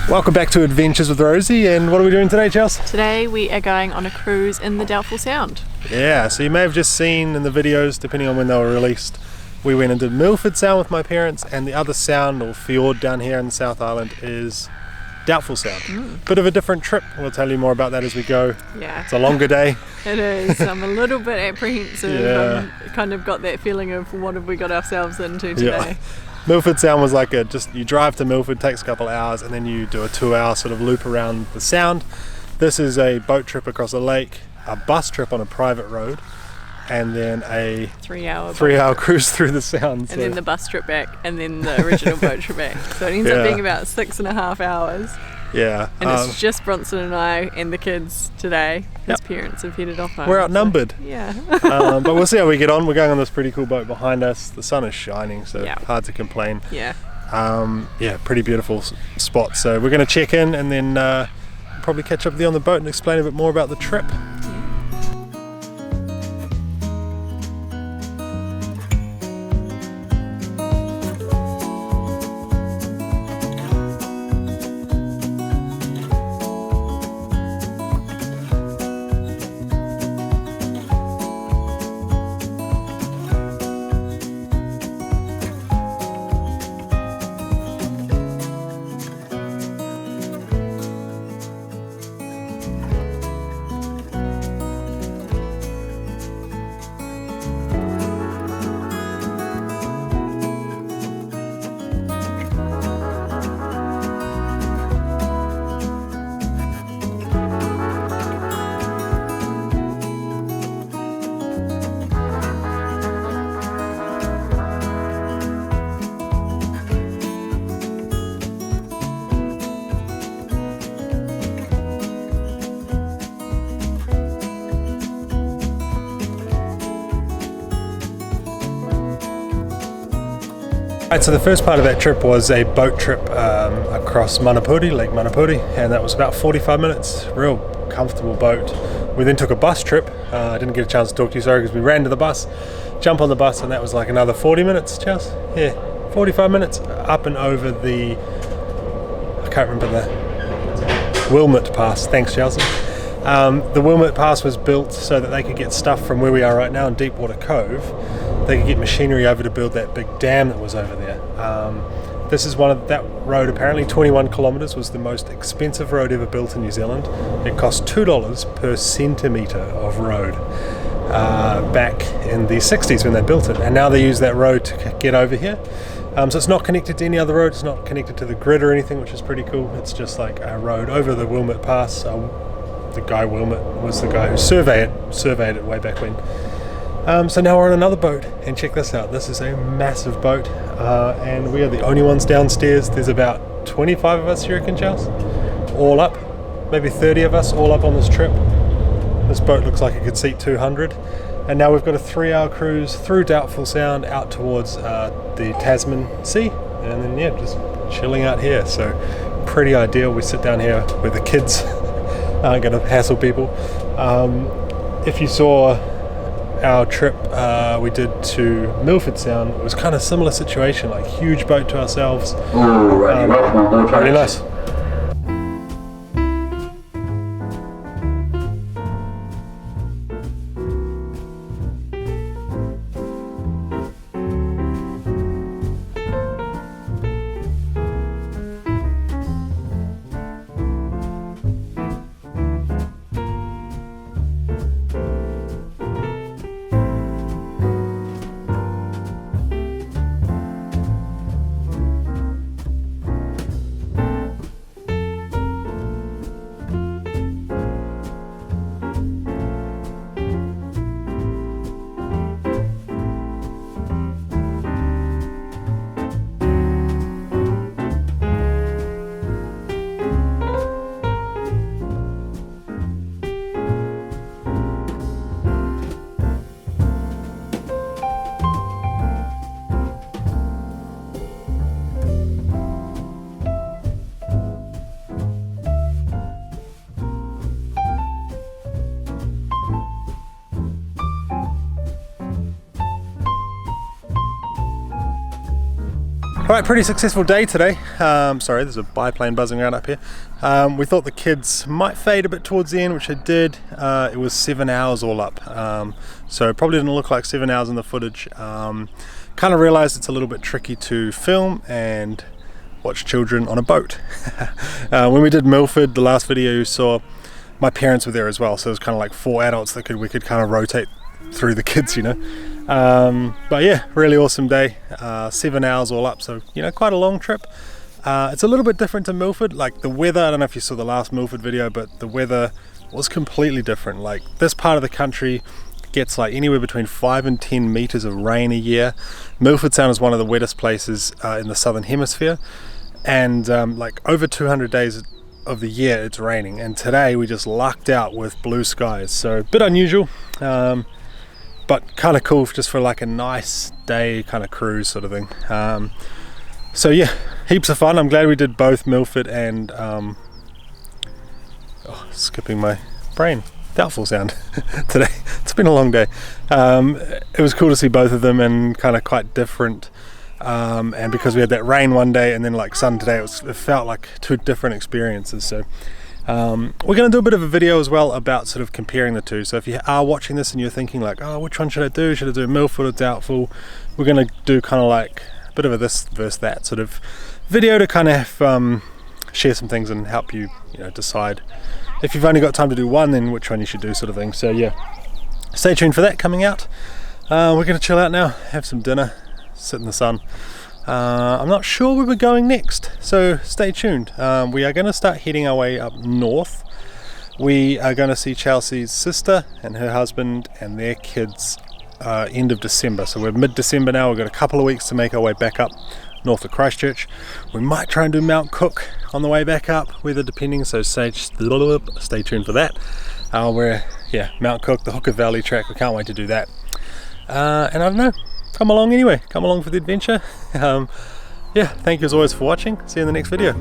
Welcome back to Adventures with Rosie, and what are we doing today, Chelsea? Today we are going on a cruise in the Doubtful Sound. Yeah, so you may have just seen in the videos, depending on when they were released, we went into Milford Sound with my parents, and the other sound, or fjord down here in the South Island, is Doubtful Sound. Bit of a different trip. We'll tell you more about that as we go. Yeah. It's a longer day. It is. I'm a little bit apprehensive. Yeah. Kind of got that feeling of what have we got ourselves into today. Yeah. Milford Sound was like you drive to Milford, takes a couple hours, and then you do a 2-hour sort of loop around the sound. This is a boat trip across a lake, a bus trip on a private road, and then a 3-hour cruise through the sound. And then the bus trip back, and then the original boat trip back. So it ends up being about 6.5 hours. Yeah. And it's just Bronson and I and the kids today. His parents have headed off home. We're outnumbered. So, yeah. But we'll see how we get on. We're going on this pretty cool boat behind us. The sun is shining, so hard to complain. Yeah. Pretty beautiful spot. So we're going to check in and then probably catch up with you on the boat and explain a bit more about the trip. Right, so the first part of that trip was a boat trip across Manapouri, Lake Manapouri, and that was about 45 minutes, real comfortable boat. We then took a bus trip. I didn't get a chance to talk to you, sorry, because we ran to the bus, jump on the bus, and that was like another 40 minutes, Chelsea? Yeah, 45 minutes up and over the, I can't remember the, Wilmot Pass. Thanks, Chelsea. The Wilmot Pass was built so that they could get stuff from where we are right now in Deep Cove. They could get machinery over to build that big dam that was over there. This is that road, apparently 21 kilometres, was the most expensive road ever built in New Zealand. It cost $2 per centimetre of road back in the 60s when they built it, and now they use that road to get over here. So it's not connected to any other road, it's not connected to the grid or anything, which is pretty cool. It's just like a road over the Wilmot Pass. The guy Wilmot was the guy who surveyed it way back when. So now we're on another boat, and check this out. This is a massive boat, and we are the only ones downstairs. There's about 25 of us, you reckon, Charles? All up, maybe 30 of us all up on this trip. This boat looks like it could seat 200. And now we've got a 3-hour cruise through Doubtful Sound out towards the Tasman Sea, and then just chilling out here. So pretty ideal. We sit down here where the kids aren't going to hassle people. If you saw our trip we did to Milford Sound, it was kind of similar situation, like huge boat to ourselves. Really nice. Alright, pretty successful day today. Sorry, there's a biplane buzzing around up here. We thought the kids might fade a bit towards the end, which it did. It was 7 hours all up, so it probably didn't look like 7 hours in the footage. Kind of realised it's a little bit tricky to film and watch children on a boat. When we did Milford, the last video you saw, my parents were there as well, so it was kind of like 4 adults that we could kind of rotate through the kids, you know. But yeah, really awesome day. 7 hours all up, so you know, quite a long trip. It's a little bit different to Milford. Like the weather, I don't know if you saw the last Milford video, but the weather was completely different. Like this part of the country gets like anywhere between 5 and 10 meters of rain a year. Milford Sound is one of the wettest places in the southern hemisphere, and like over 200 days of the year it's raining, and today we just lucked out with blue skies, so a bit unusual, but kind of cool just for like a nice day kind of cruise sort of thing. So yeah, heaps of fun. I'm glad we did both Milford and skipping my brain, Doubtful Sound today. It's been a long day. It was cool to see both of them, and kind of quite different, and because we had that rain one day and then like sun today, it felt like two different experiences. So we're going to do a bit of a video as well about sort of comparing the two. So if you are watching this and you're thinking like, oh, which one should I do? Should I do Milford or Doubtful? We're going to do kind of like a bit of a this versus that sort of video to kind of share some things and help you, you know, decide if you've only got time to do one, then which one you should do sort of thing. So yeah, stay tuned for that coming out. We're going to chill out now, have some dinner, sit in the sun. I'm not sure where we're going next, so stay tuned. We are going to start heading our way up north. We are going to see Chelsea's sister and her husband and their kids end of December. So we're mid-December now. We've got a couple of weeks to make our way back up north of Christchurch. We might try and do Mount Cook on the way back up, weather depending, so stay tuned for that. Yeah, Mount Cook, the Hooker Valley track, we can't wait to do that. And I don't know, come along anyway, come along for the adventure. Yeah, thank you as always for watching. See you in the next video.